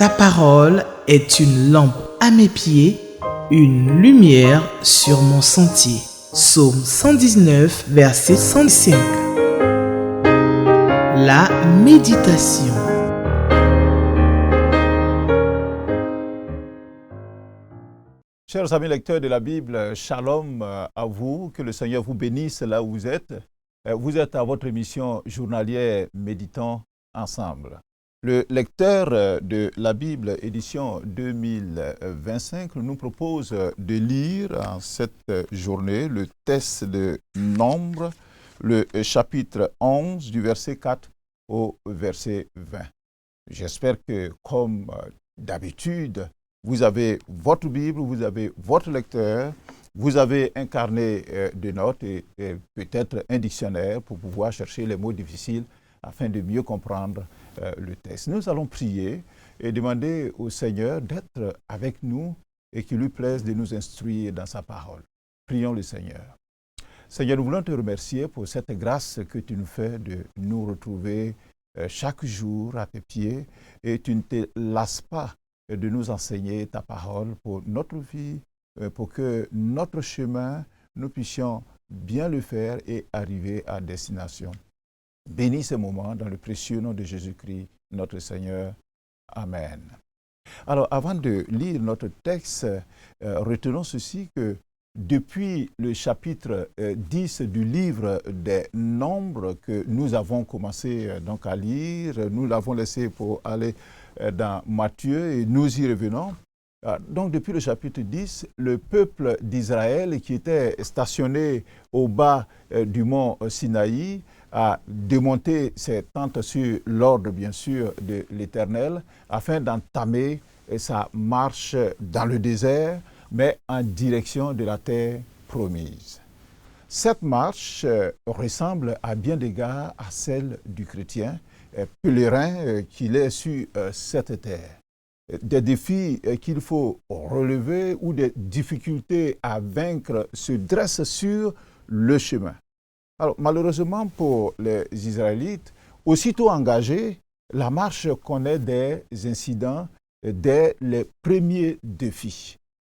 Ta parole est une lampe à mes pieds, une lumière sur mon sentier. Psaume 119, verset 105. La méditation. Chers amis lecteurs de la Bible, shalom à vous, que le Seigneur vous bénisse là où vous êtes. Vous êtes à votre émission journalière Méditons ensemble. Le lecteur de la Bible, édition 2025, nous propose de lire en cette journée le texte de Nombre, le chapitre 11 du verset 4 au verset 20. J'espère que, comme d'habitude, vous avez votre Bible, vous avez votre lecteur, vous avez un carnet de notes et peut-être un dictionnaire pour pouvoir chercher les mots difficiles afin de mieux comprendre le texte. Nous allons prier et demander au Seigneur d'être avec nous et qu'il lui plaise de nous instruire dans sa parole. Prions le Seigneur. Seigneur, nous voulons te remercier pour cette grâce que tu nous fais de nous retrouver chaque jour à tes pieds et tu ne te lasses pas de nous enseigner ta parole pour notre vie, pour que notre chemin, nous puissions bien le faire et arriver à destination. Bénis ce moment dans le précieux nom de Jésus-Christ, notre Seigneur. Amen. Alors, avant de lire notre texte, retenons ceci que depuis le chapitre 10 du livre des Nombres que nous avons commencé donc à lire, nous l'avons laissé pour aller dans Matthieu et nous y revenons. Donc depuis le chapitre 10, le peuple d'Israël qui était stationné au bas du mont Sinaï a démonté ses tentes sur l'ordre bien sûr de l'Éternel afin d'entamer sa marche dans le désert mais en direction de la terre promise. Cette marche ressemble à bien d'égards à celle du chrétien pèlerin qu'il est sur cette terre. Des défis qu'il faut relever ou des difficultés à vaincre se dressent sur le chemin. Alors, malheureusement pour les Israélites, aussitôt engagés, la marche connaît des incidents dès les premiers défis.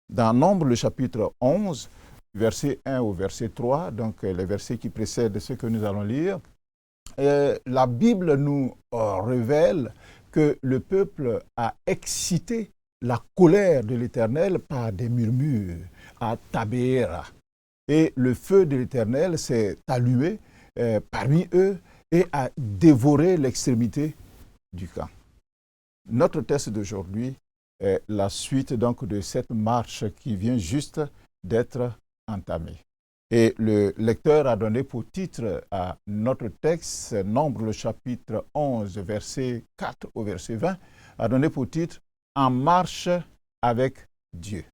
Dans Nombre, le chapitre 11, verset 1 au verset 3, donc les versets qui précèdent ce que nous allons lire, la Bible nous révèle que le peuple a excité la colère de l'Éternel par des murmures à Tabéra. Et le feu de l'Éternel s'est allumé parmi eux et a dévoré l'extrémité du camp. Notre texte d'aujourd'hui est la suite donc de cette marche qui vient juste d'être entamée. Et le lecteur a donné pour titre à notre texte, Nombre le chapitre 11, verset 4 au verset 20, a donné pour titre « En marche avec Dieu ».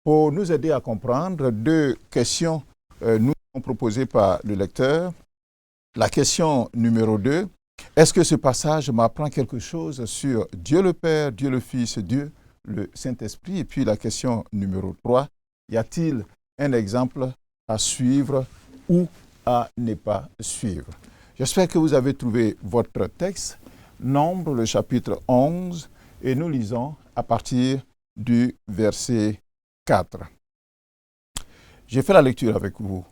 Pour nous aider à comprendre, deux questions nous sont proposées par le lecteur. La question numéro 2, est-ce que ce passage m'apprend quelque chose sur Dieu le Père, Dieu le Fils, Dieu le Saint-Esprit? Et puis la question numéro 3, y a-t-il un exemple à suivre ou à ne pas suivre? J'espère que vous avez trouvé votre texte, Nombre, le chapitre 11, et nous lisons à partir du verset 4. J'ai fait la lecture avec vous.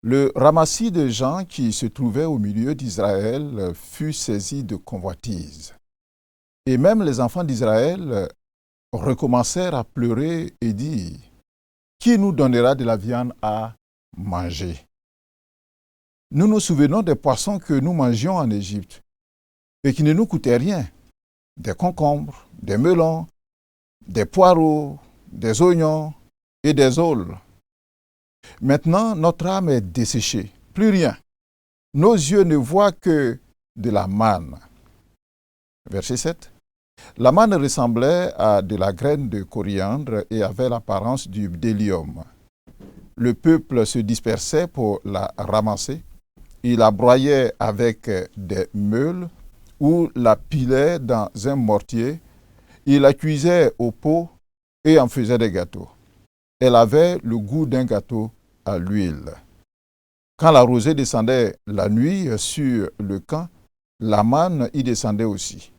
Le ramassis de gens qui se trouvaient au milieu d'Israël fut saisi de convoitise. Et même les enfants d'Israël recommencèrent à pleurer et dire « Qui nous donnera de la viande à manger ?» Nous nous souvenons des poissons que nous mangions en Égypte et qui ne nous coûtaient rien, des concombres, des melons, des poireaux, des oignons et des aules. Maintenant, notre âme est desséchée, plus rien. Nos yeux ne voient que de la manne. Verset 7. La manne ressemblait à de la graine de coriandre et avait l'apparence du bdellium. Le peuple se dispersait pour la ramasser. Il la broyait avec des meules ou la pilait dans un mortier. Il la cuisait au pot et en faisait des gâteaux. Elle avait le goût d'un gâteau à l'huile. Quand la rosée descendait la nuit sur le camp, la manne y descendait aussi.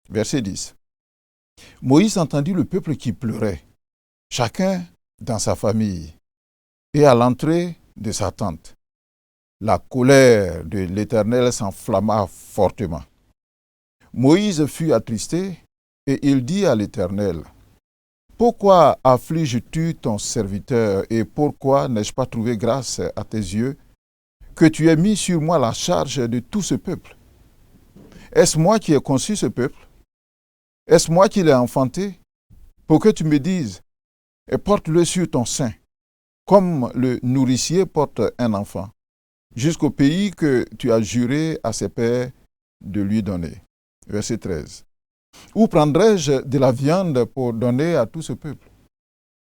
Verset 10. Moïse entendit le peuple qui pleurait, chacun dans sa famille, et à l'entrée de sa tente. La colère de l'Éternel s'enflamma fortement. Moïse fut attristé, et il dit à l'Éternel, « Pourquoi affliges-tu ton serviteur, et pourquoi n'ai-je pas trouvé grâce à tes yeux, que tu aies mis sur moi la charge de tout ce peuple? Est-ce moi qui ai conçu ce peuple? Est-ce moi qui l'ai enfanté? Pour que tu me dises, et porte-le sur ton sein, comme le nourricier porte un enfant, jusqu'au pays que tu as juré à ses pères de lui donner. » Verset 13. Où prendrai-je de la viande pour donner à tout ce peuple?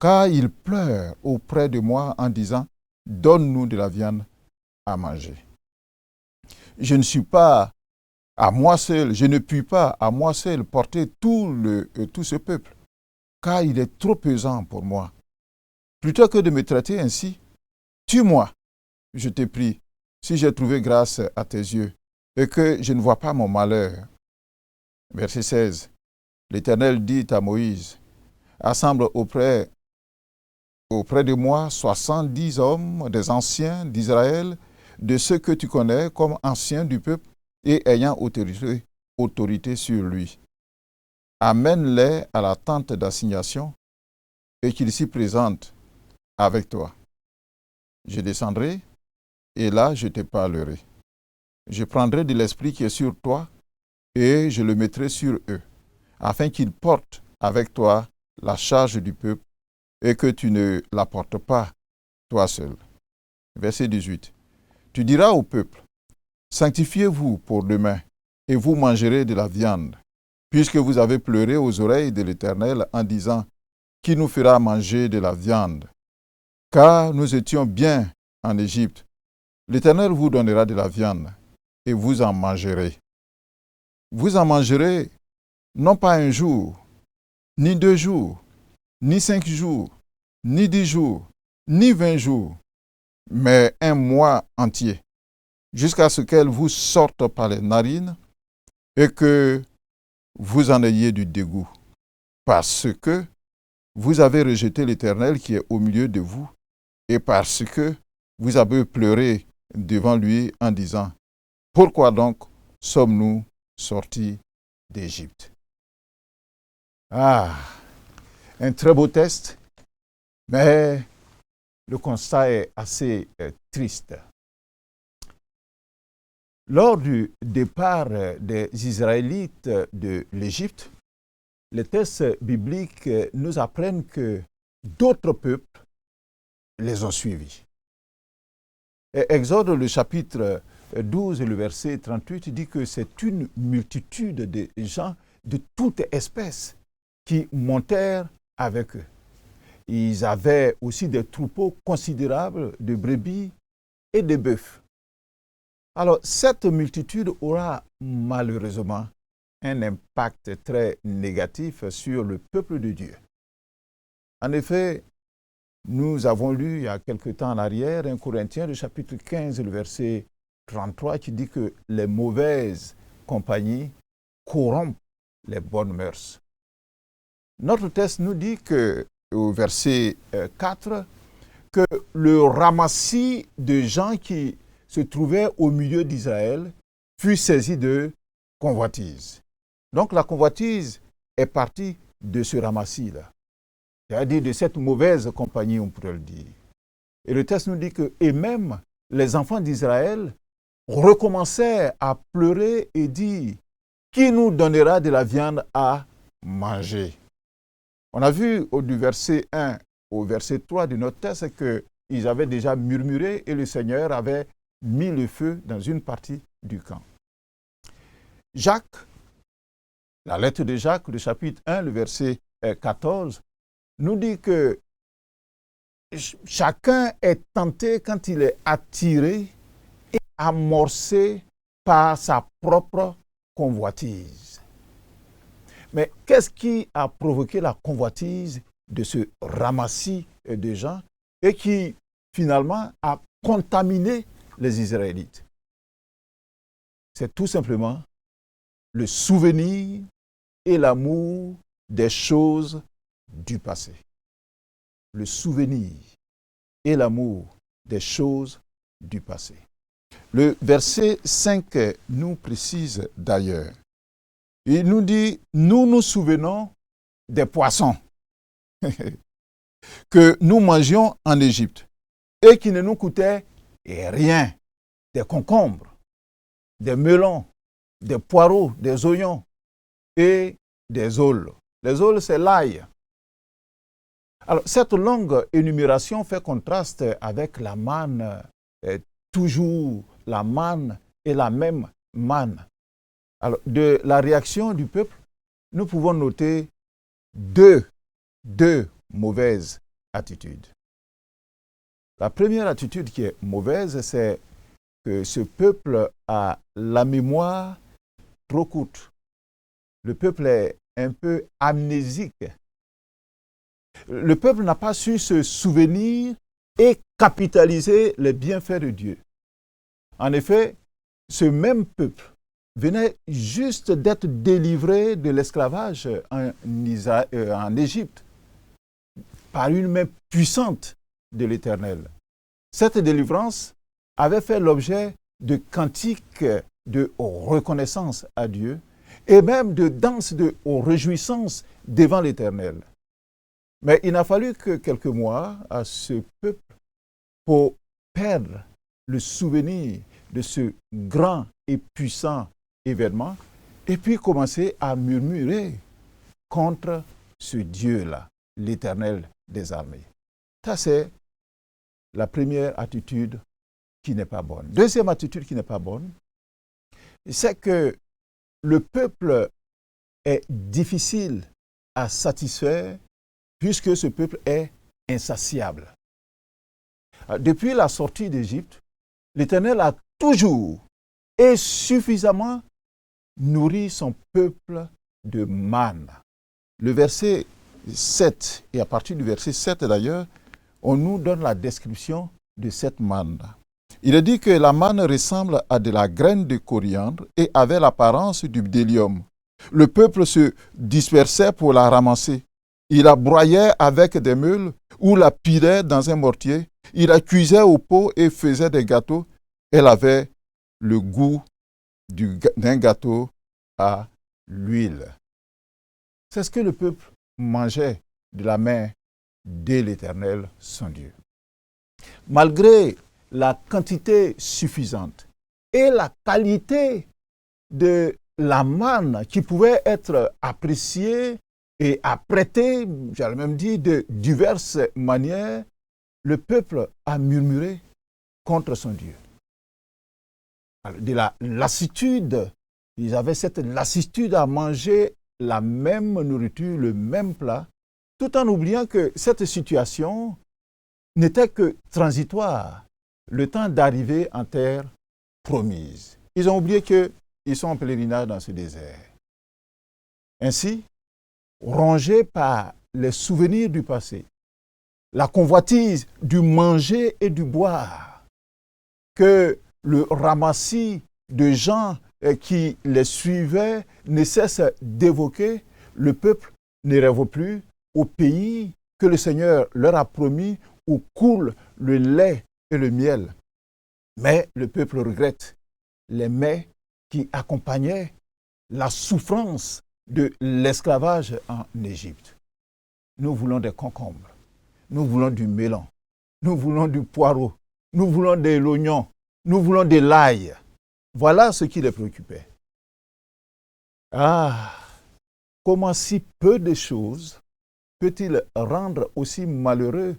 Car ils pleurent auprès de moi en disant, donne-nous de la viande à manger. Je ne suis pas à moi seul, je ne puis pas à moi seul porter tout ce peuple, car il est trop pesant pour moi. Plutôt que de me traiter ainsi, tue-moi, je te prie, si j'ai trouvé grâce à tes yeux, et que je ne vois pas mon malheur. Verset 16. L'Éternel dit à Moïse, assemble auprès de moi 70 hommes, des anciens d'Israël, de ceux que tu connais comme anciens du peuple et ayant autorité sur lui. Amène-les à la tente d'assignation et qu'ils s'y présentent avec toi. Je descendrai et là je te parlerai. Je prendrai de l'esprit qui est sur toi et je le mettrai sur eux, afin qu'ils portent avec toi la charge du peuple et que tu ne la portes pas toi seul. Verset 18. Tu diras au peuple, sanctifiez-vous pour demain et vous mangerez de la viande, puisque vous avez pleuré aux oreilles de l'Éternel en disant, qui nous fera manger de la viande? Car nous étions bien en Égypte. L'Éternel vous donnera de la viande et vous en mangerez. Vous en mangerez non pas un jour, ni 2 jours, ni 5 jours, ni 10 jours, ni 20 jours, mais un mois entier, jusqu'à ce qu'elle vous sorte par les narines et que vous en ayez du dégoût, parce que vous avez rejeté l'Éternel qui est au milieu de vous, et parce que vous avez pleuré devant lui en disant, pourquoi donc sommes-nous sortis d'Égypte? Ah, un très beau texte, mais le constat est assez triste. Lors du départ des Israélites de l'Égypte, les textes bibliques nous apprennent que d'autres peuples les ont suivis. Exode, le chapitre 12 et le verset 38 dit que c'est une multitude de gens de toute espèce qui montèrent avec eux. Ils avaient aussi des troupeaux considérables de brebis et de bœufs. Alors, cette multitude aura malheureusement un impact très négatif sur le peuple de Dieu. En effet, nous avons lu il y a quelque temps en arrière 1 Corinthiens, le chapitre 15, le verset 33, qui dit que les mauvaises compagnies corrompent les bonnes mœurs. Notre texte nous dit que, au verset 4, que le ramassis de gens qui se trouvaient au milieu d'Israël fut saisi de convoitise. Donc la convoitise est partie de ce ramassis-là, c'est-à-dire de cette mauvaise compagnie, on pourrait le dire. Et le texte nous dit que, et même les enfants d'Israël recommencèrent à pleurer et dire, qui nous donnera de la viande à manger? On a vu du verset 1 au verset 3 de notre texte qu'ils avaient déjà murmuré et le Seigneur avait mis le feu dans une partie du camp. Jacques, la lettre de Jacques, le chapitre 1, le verset 14, nous dit que chacun est tenté quand il est attiré et amorcé par sa propre convoitise. Mais qu'est-ce qui a provoqué la convoitise de ce ramassis de gens et qui finalement a contaminé les Israélites? C'est tout simplement le souvenir et l'amour des choses du passé. Le souvenir et l'amour des choses du passé. Le verset 5 nous précise d'ailleurs. Il nous dit, nous nous souvenons des poissons que nous mangions en Égypte et qui ne nous coûtaient rien. Des concombres, des melons, des poireaux, des oignons et des aules. Les aules, c'est l'ail. Alors, cette longue énumération fait contraste avec la manne, toujours la manne et la même manne. Alors, de la réaction du peuple, nous pouvons noter deux mauvaises attitudes. La première attitude qui est mauvaise, c'est que ce peuple a la mémoire trop courte. Le peuple est un peu amnésique. Le peuple n'a pas su se souvenir et capitaliser les bienfaits de Dieu. En effet, ce même peuple venait juste d'être délivré de l'esclavage en Égypte par une main puissante de l'Éternel. Cette délivrance avait fait l'objet de cantiques de reconnaissance à Dieu et même de danses de réjouissance devant l'Éternel. Mais il n'a fallu que quelques mois à ce peuple pour perdre le souvenir de ce grand et puissant événement et puis commencer à murmurer contre ce Dieu-là, l'Éternel des armées. Ça, c'est la première attitude qui n'est pas bonne. Deuxième attitude qui n'est pas bonne, c'est que le peuple est difficile à satisfaire puisque ce peuple est insatiable. Depuis la sortie d'Égypte, l'Éternel a toujours et suffisamment nourri son peuple de manne. Le verset 7, et à partir du verset 7 d'ailleurs, on nous donne la description de cette manne. Il est dit que la manne ressemble à de la graine de coriandre et avait l'apparence du bdellium. Le peuple se dispersait pour la ramasser. Il la broyait avec des meules ou la pilait dans un mortier. Il la cuisait au pot et faisait des gâteaux. Elle avait le goût d'un gâteau à l'huile. C'est ce que le peuple mangeait de la main de l'Éternel, son Dieu. Malgré la quantité suffisante et la qualité de la manne qui pouvait être appréciée et apprêtée, j'allais même dire, de diverses manières, le peuple a murmuré contre son Dieu. Alors, de la lassitude, ils avaient cette lassitude à manger la même nourriture, le même plat, tout en oubliant que cette situation n'était que transitoire, le temps d'arriver en terre promise. Ils ont oublié qu'ils sont en pèlerinage dans ce désert. Ainsi, rongés par les souvenirs du passé, la convoitise du manger et du boire, que le ramassis de gens qui les suivaient ne cesse d'évoquer, le peuple ne rêve plus au pays que le Seigneur leur a promis où coule le lait et le miel. Mais le peuple regrette les mets qui accompagnaient la souffrance de l'esclavage en Égypte. Nous voulons des concombres, nous voulons du melon, nous voulons du poireau, nous voulons de l'oignon, nous voulons de l'ail. Voilà ce qui les préoccupait. Ah, comment si peu de choses peut-il rendre aussi malheureux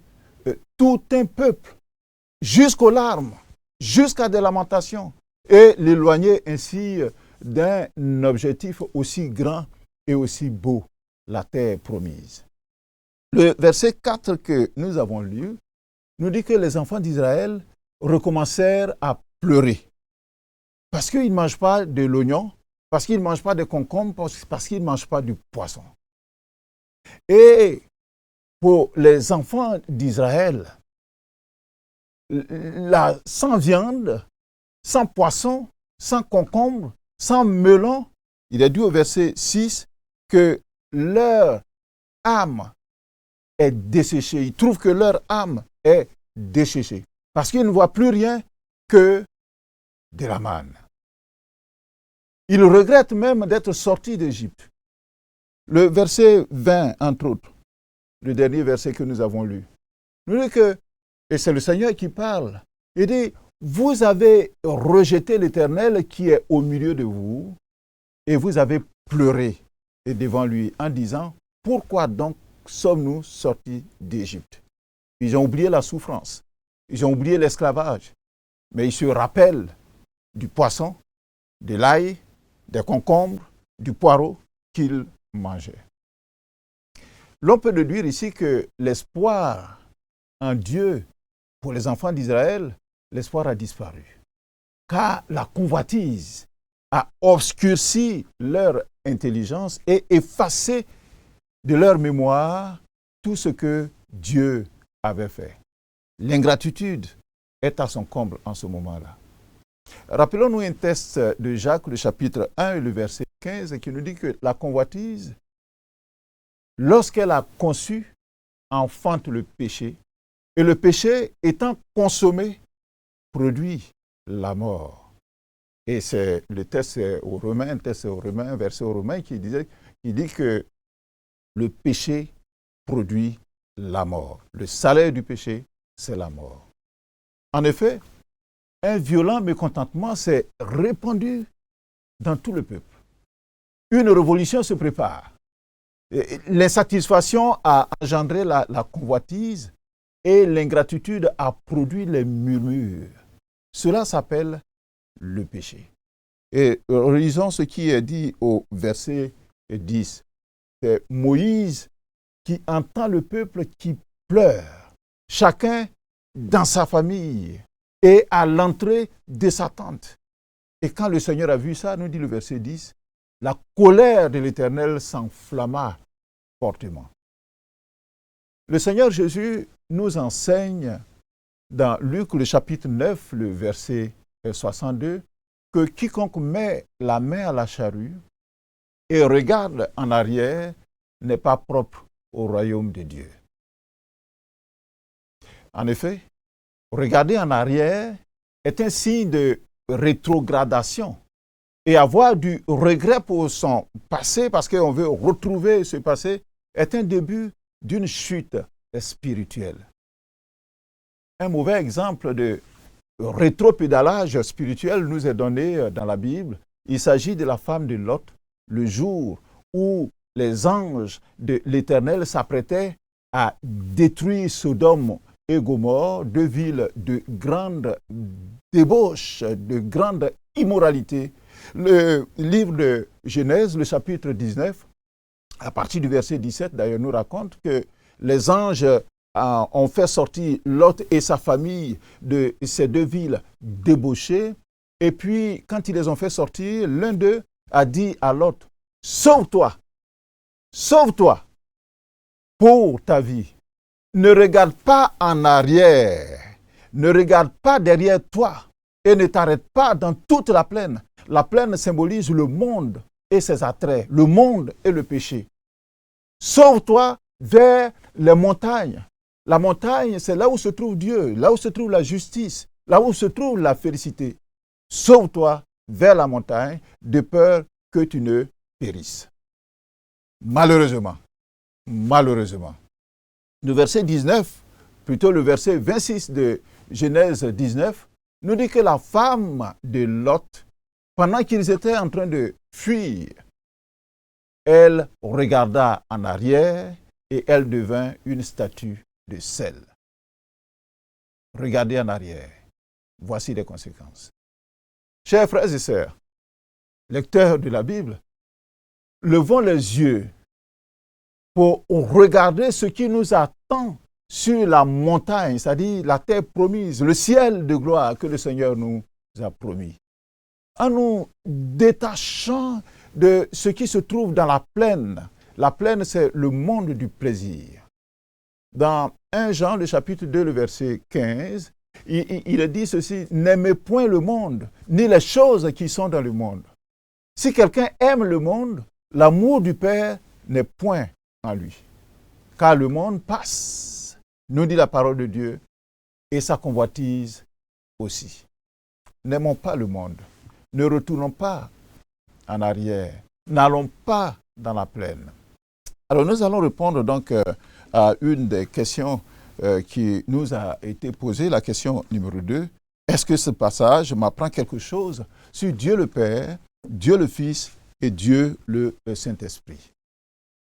tout un peuple, jusqu'aux larmes, jusqu'à des lamentations, et l'éloigner ainsi d'un objectif aussi grand et aussi beau, la terre promise. Le verset 4 que nous avons lu nous dit que les enfants d'Israël recommencèrent à pleurer parce qu'ils ne mangent pas de l'oignon, parce qu'ils ne mangent pas de concombre, parce qu'ils ne mangent pas du poisson. Et pour les enfants d'Israël, sans viande, sans poisson, sans concombre, sans melon, il est dit au verset 6 que leur âme est desséchée. Ils trouvent que leur âme est desséchée. Parce qu'ils ne voient plus rien que de la manne. Ils regrettent même d'être sortis d'Égypte. Le verset 20, entre autres, le dernier verset que nous avons lu, nous dit que, et c'est le Seigneur qui parle, il dit, vous avez rejeté l'Éternel qui est au milieu de vous, et vous avez pleuré devant lui en disant, pourquoi donc sommes-nous sortis d'Égypte? Ils ont oublié la souffrance, ils ont oublié l'esclavage, mais ils se rappellent du poisson, de l'ail, des concombres, du poireau qu'ils mangeaient. L'on peut déduire ici que l'espoir en Dieu pour les enfants d'Israël, l'espoir a disparu. Car la convoitise a obscurci leur intelligence et effacé de leur mémoire tout ce que Dieu avait fait. L'ingratitude est à son comble en ce moment-là. Rappelons-nous un texte de Jacques, le chapitre 1 et le verset 15, qui nous dit que la convoitise, lorsqu'elle a conçu, enfante le péché, et le péché étant consommé, produit la mort. Et c'est le texte aux Romains, un verset aux Romains qui dit que le péché produit la mort. Le salaire du péché, c'est la mort. En effet, un violent mécontentement s'est répandu dans tout le peuple. Une révolution se prépare. L'insatisfaction a engendré la convoitise et l'ingratitude a produit les murmures. Cela s'appelle le péché. Et lisons ce qui est dit au verset 10. C'est Moïse qui entend le peuple qui pleure, chacun dans sa famille et à l'entrée de sa tente. Et quand le Seigneur a vu ça, nous dit le verset 10, la colère de l'Éternel s'enflamma fortement. Le Seigneur Jésus nous enseigne dans Luc le chapitre 9, le verset 62, que quiconque met la main à la charrue et regarde en arrière n'est pas propre au royaume de Dieu. En effet, regarder en arrière est un signe de rétrogradation. Et avoir du regret pour son passé, parce qu'on veut retrouver ce passé, est un début d'une chute spirituelle. Un mauvais exemple de rétropédalage spirituel nous est donné dans la Bible. Il s'agit de la femme de Lot, le jour où les anges de l'Éternel s'apprêtaient à détruire Sodome et Gomorrhe, deux villes de grande débauche, de grande immoralité. Le livre de Genèse, le chapitre 19, à partir du verset 17, d'ailleurs, nous raconte que les anges ont fait sortir Lot et sa famille de ces deux villes débauchées. Et puis, quand ils les ont fait sortir, l'un d'eux a dit à Lot, « Sauve-toi, sauve-toi pour ta vie. Ne regarde pas en arrière, ne regarde pas derrière toi et ne t'arrête pas dans toute la plaine. » La plaine symbolise le monde et ses attraits, le monde et le péché. Sauve-toi vers les montagnes. La montagne, c'est là où se trouve Dieu, là où se trouve la justice, là où se trouve la félicité. Sauve-toi vers la montagne, de peur que tu ne périsses. Malheureusement, le verset 19, plutôt le verset 26 de Genèse 19, nous dit que la femme de Lot, pendant qu'ils étaient en train de fuir, elle regarda en arrière et elle devint une statue de sel. Regardez en arrière. Voici les conséquences. Chers frères et sœurs, lecteurs de la Bible, levons les yeux pour regarder ce qui nous attend sur la montagne, c'est-à-dire la terre promise, le ciel de gloire que le Seigneur nous a promis. En nous détachant de ce qui se trouve dans la plaine. La plaine, c'est le monde du plaisir. Dans 1 Jean, le chapitre 2, le verset 15, il dit ceci, « N'aimez point le monde, ni les choses qui sont dans le monde. Si quelqu'un aime le monde, l'amour du Père n'est point en lui. Car le monde passe, nous dit la parole de Dieu, et sa convoitise aussi. N'aimons pas le monde, ne retournons pas en arrière, n'allons pas dans la plaine. Alors nous allons répondre donc à une des questions qui nous a été posée, la question numéro 2. Est-ce que ce passage m'apprend quelque chose sur Dieu le Père, Dieu le Fils et Dieu le Saint-Esprit?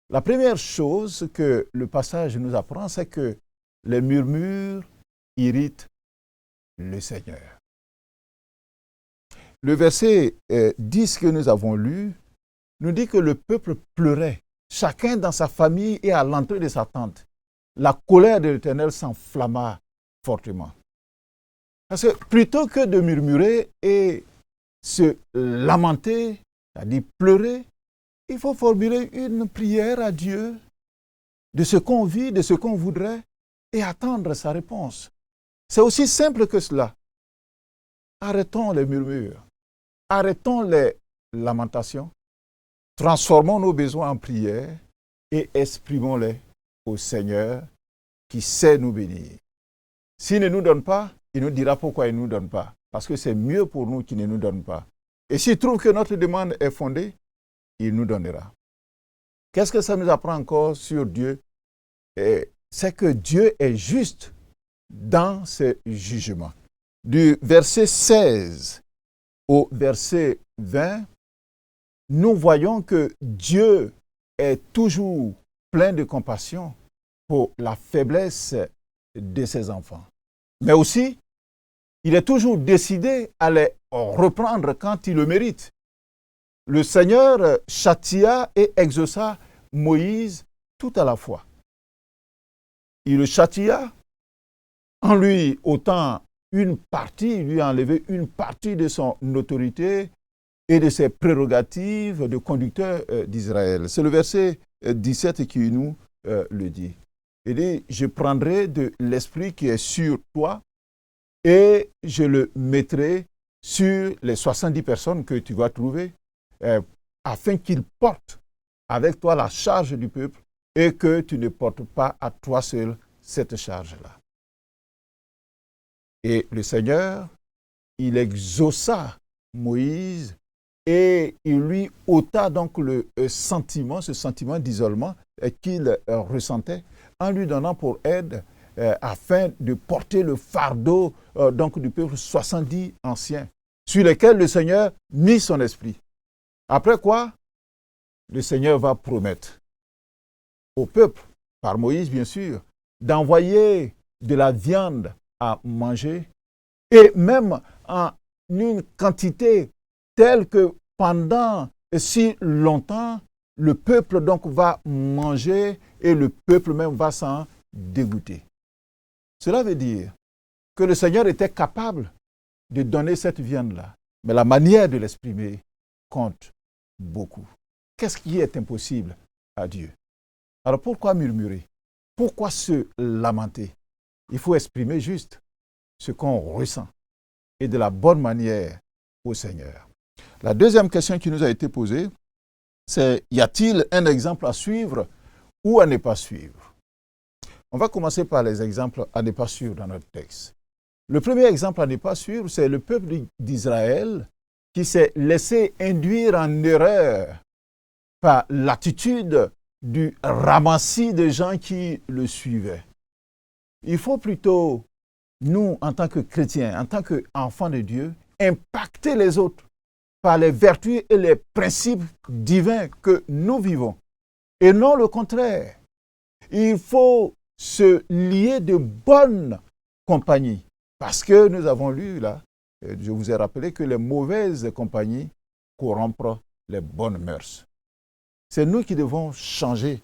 La première chose que le passage nous apprend, c'est que les murmures irritent le Seigneur. Le verset 10 que nous avons lu nous dit que le peuple pleurait, chacun dans sa famille et à l'entrée de sa tente. La colère de l'Éternel s'enflamma fortement. Parce que plutôt que de murmurer et se lamenter, c'est-à-dire pleurer, il faut formuler une prière à Dieu de ce qu'on vit, de ce qu'on voudrait, et attendre sa réponse. C'est aussi simple que cela. Arrêtons les murmures, arrêtons les lamentations, transformons nos besoins en prière et exprimons-les au Seigneur qui sait nous bénir. S'il ne nous donne pas, il nous dira pourquoi il ne nous donne pas. Parce que c'est mieux pour nous qu'il ne nous donne pas. Et s'il trouve que notre demande est fondée, il nous donnera. Qu'est-ce que ça nous apprend encore sur Dieu? C'est que Dieu est juste dans ses jugements. Du verset 16 au verset 20, nous voyons que Dieu est toujours plein de compassion pour la faiblesse de ses enfants. Mais aussi, il est toujours décidé à les reprendre quand il le mérite. Le Seigneur châtia et exauça Moïse tout à la fois. Il le châtia en lui ôtant une partie, il lui a enlevé une partie de son autorité et de ses prérogatives de conducteur d'Israël. C'est le verset 17 qui nous le dit. Il dit, je prendrai de l'esprit qui est sur toi et je le mettrai sur les 70 personnes que tu vas trouver afin qu'ils portent avec toi la charge du peuple et que tu ne portes pas à toi seul cette charge-là. Et le Seigneur, il exauça Moïse et il lui ôta donc ce sentiment d'isolement qu'il ressentait en lui donnant pour aide afin de porter le fardeau donc du peuple 70 anciens sur lesquels le Seigneur mit son esprit. Après quoi, le Seigneur va promettre au peuple, par Moïse bien sûr, d'envoyer de la viande à manger et même en une quantité telle que pendant si longtemps, le peuple donc va manger et le peuple même va s'en dégoûter. Cela veut dire que le Seigneur était capable de donner cette viande-là, mais la manière de l'exprimer compte beaucoup. Qu'est-ce qui est impossible à Dieu? Alors pourquoi murmurer? Pourquoi se lamenter? Il faut exprimer juste ce qu'on ressent et de la bonne manière au Seigneur. La deuxième question qui nous a été posée, c'est y a-t-il un exemple à suivre ou à ne pas suivre? On va commencer par les exemples à ne pas suivre dans notre texte. Le premier exemple à ne pas suivre, c'est le peuple d'Israël qui s'est laissé induire en erreur par l'attitude du ramassis de gens qui le suivaient. Il faut plutôt, nous, en tant que chrétiens, en tant qu'enfants de Dieu, impacter les autres par les vertus et les principes divins que nous vivons. Et non le contraire. Il faut se lier de bonnes compagnies. Parce que nous avons lu là, je vous ai rappelé que les mauvaises compagnies corrompent les bonnes mœurs. C'est nous qui devons changer,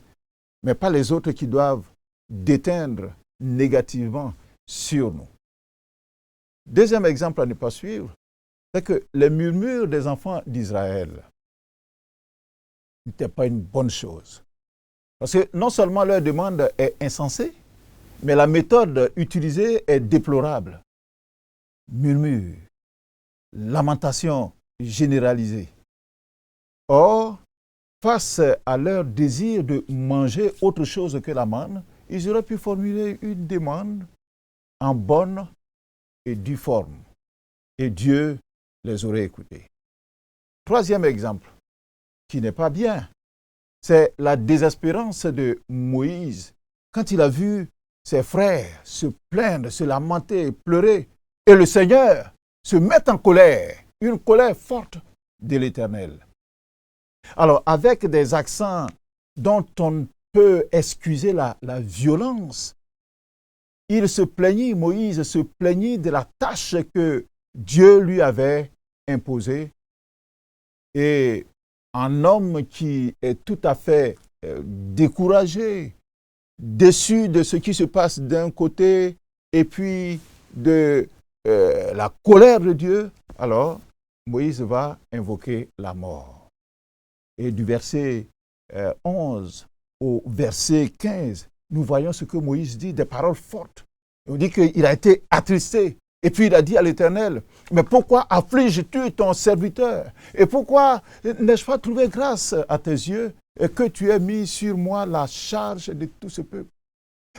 mais pas les autres qui doivent déteindre négativement sur nous. Deuxième exemple à ne pas suivre, c'est que les murmures des enfants d'Israël n'étaient pas une bonne chose. Parce que non seulement leur demande est insensée, mais la méthode utilisée est déplorable. Murmures, lamentations généralisées. Or, face à leur désir de manger autre chose que la manne, ils auraient pu formuler une demande en bonne et due forme. Et Dieu les aurait écoutés. Troisième exemple, qui n'est pas bien, c'est la désespérance de Moïse quand il a vu ses frères se plaindre, se lamenter, pleurer, et le Seigneur se met en colère, une colère forte de l'Éternel. Alors, avec des accents dont on peut excuser la violence, il se plaignit, Moïse se plaignit de la tâche que Dieu lui avait imposée. Et un homme qui est tout à fait découragé, déçu de ce qui se passe d'un côté et puis de la colère de Dieu, alors Moïse va invoquer la mort. Et du verset 11 au verset 15, nous voyons ce que Moïse dit, des paroles fortes. On dit qu'il a été attristé. Et puis il a dit à l'Éternel, mais pourquoi affliges-tu ton serviteur? Et pourquoi n'ai-je pas trouvé grâce à tes yeux et que tu aies mis sur moi la charge de tout ce peuple?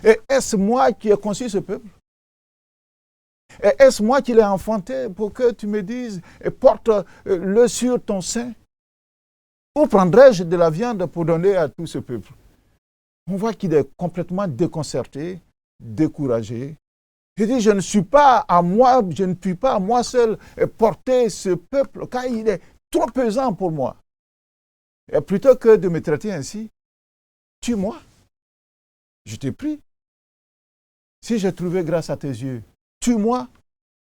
Et est-ce moi qui ai conçu ce peuple? Et est-ce moi qui l'ai enfanté pour que tu me dises, porte-le sur ton sein? Où prendrais-je de la viande pour donner à tout ce peuple? On voit qu'il est complètement déconcerté, découragé. Il dit, je ne puis pas à moi seul porter ce peuple, car il est trop pesant pour moi. Et plutôt que de me traiter ainsi, tue-moi. Je te prie. Si j'ai trouvé grâce à tes yeux, tue-moi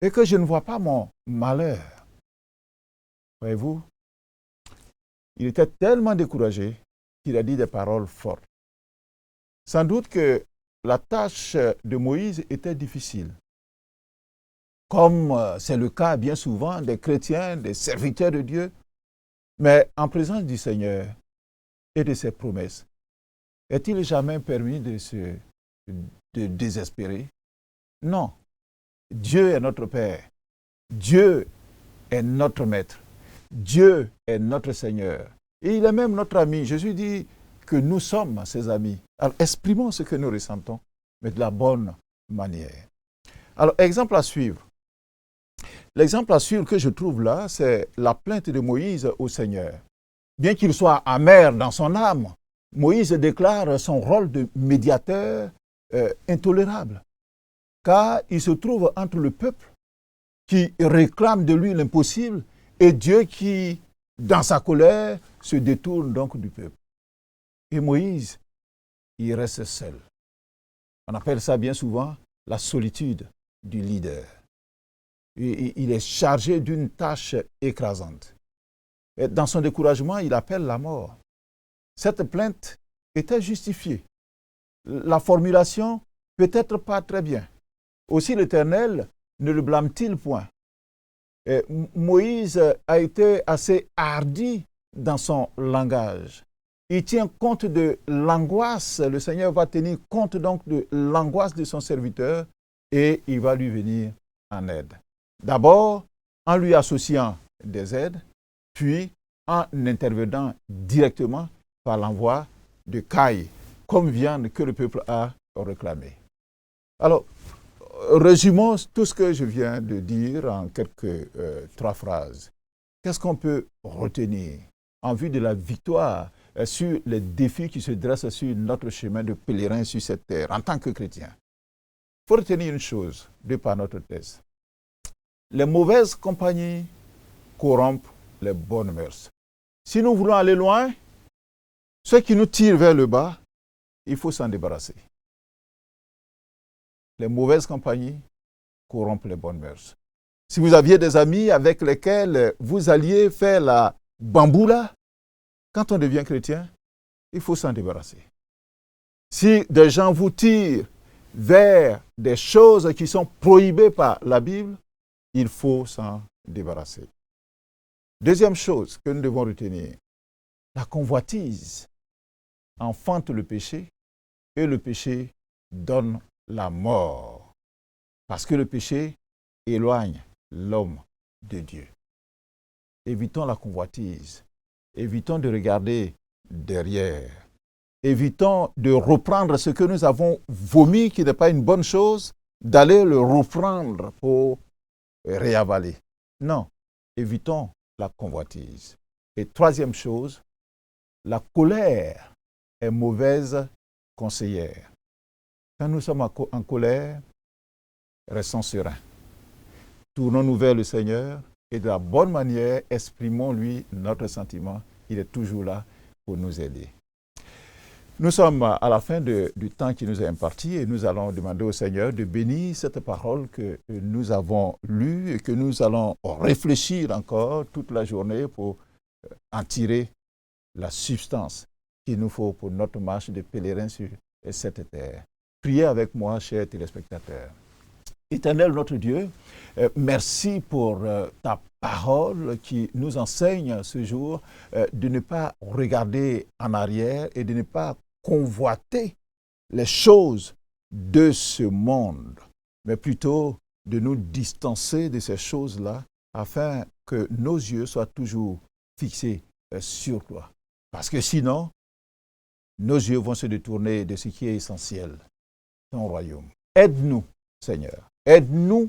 et que je ne vois pas mon malheur. Voyez-vous, il était tellement découragé qu'il a dit des paroles fortes. Sans doute que la tâche de Moïse était difficile. Comme c'est le cas bien souvent des chrétiens, des serviteurs de Dieu, mais en présence du Seigneur et de ses promesses, est-il jamais permis de désespérer? Non. Dieu est notre Père. Dieu est notre Maître. Dieu est notre Seigneur. Et il est même notre ami. Jésus dit que nous sommes ses amis. Alors, exprimons ce que nous ressentons, mais de la bonne manière. Alors, exemple à suivre. L'exemple à suivre que je trouve là, c'est la plainte de Moïse au Seigneur. Bien qu'il soit amer dans son âme, Moïse déclare son rôle de médiateur intolérable. Car il se trouve entre le peuple qui réclame de lui l'impossible et Dieu qui, dans sa colère, se détourne donc du peuple. Et Moïse, il reste seul. On appelle ça bien souvent la solitude du leader. Il est chargé d'une tâche écrasante. Et dans son découragement, il appelle la mort. Cette plainte était justifiée. La formulation peut-être pas très bien. Aussi l'Éternel ne le blâme-t-il point. Et Moïse a été assez hardi dans son langage. Il tient compte de l'angoisse. Le Seigneur va tenir compte donc de l'angoisse de son serviteur et il va lui venir en aide. D'abord, en lui associant des aides, puis en intervenant directement par l'envoi de cailles, comme viande que le peuple a réclamé. Alors, résumons tout ce que je viens de dire en trois phrases. Qu'est-ce qu'on peut retenir en vue de la victoire sur les défis qui se dressent sur notre chemin de pèlerin sur cette terre en tant que chrétien? Il faut retenir une chose de par notre thèse. Les mauvaises compagnies corrompent les bonnes mœurs. Si nous voulons aller loin, ce qui nous tire vers le bas, il faut s'en débarrasser. Les mauvaises compagnies corrompent les bonnes mœurs. Si vous aviez des amis avec lesquels vous alliez faire la bamboula, quand on devient chrétien, il faut s'en débarrasser. Si des gens vous tirent vers des choses qui sont prohibées par la Bible, il faut s'en débarrasser. Deuxième chose que nous devons retenir, la convoitise enfante le péché et le péché donne la mort. Parce que le péché éloigne l'homme de Dieu. Évitons la convoitise. Évitons de regarder derrière. Évitons de reprendre ce que nous avons vomi, qui n'est pas une bonne chose, d'aller le reprendre pour réavaler. Non, évitons la convoitise. Et troisième chose, la colère est mauvaise conseillère. Quand nous sommes en colère, restons sereins. Tournons-nous vers le Seigneur et de la bonne manière, exprimons-lui notre sentiment. Il est toujours là pour nous aider. Nous sommes à la fin du temps qui nous est imparti et nous allons demander au Seigneur de bénir cette parole que nous avons lue et que nous allons réfléchir encore toute la journée pour en tirer la substance qu'il nous faut pour notre marche de pèlerin sur cette terre. Priez avec moi, chers téléspectateurs. Éternel notre Dieu, merci pour ta parole qui nous enseigne ce jour de ne pas regarder en arrière et de ne pas convoiter les choses de ce monde, mais plutôt de nous distancer de ces choses-là afin que nos yeux soient toujours fixés sur toi. Parce que sinon, nos yeux vont se détourner de ce qui est essentiel, ton royaume. Aide-nous, Seigneur. Aide-nous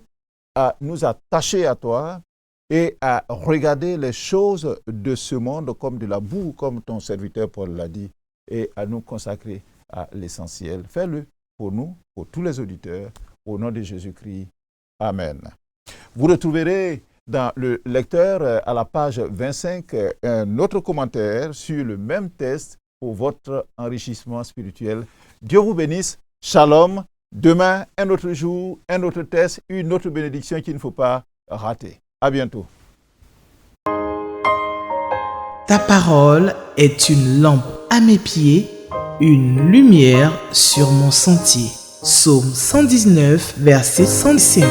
à nous attacher à toi et à regarder les choses de ce monde comme de la boue, comme ton serviteur Paul l'a dit, et à nous consacrer à l'essentiel. Fais-le pour nous, pour tous les auditeurs, au nom de Jésus-Christ. Amen. Vous retrouverez dans le lecteur, à la page 25, un autre commentaire sur le même texte pour votre enrichissement spirituel. Dieu vous bénisse. Shalom. Demain, un autre jour, un autre texte, une autre bénédiction qu'il ne faut pas rater. À bientôt. Ta parole est une lampe à mes pieds, une lumière sur mon sentier. Psaume 119, verset 105.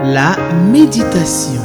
La méditation.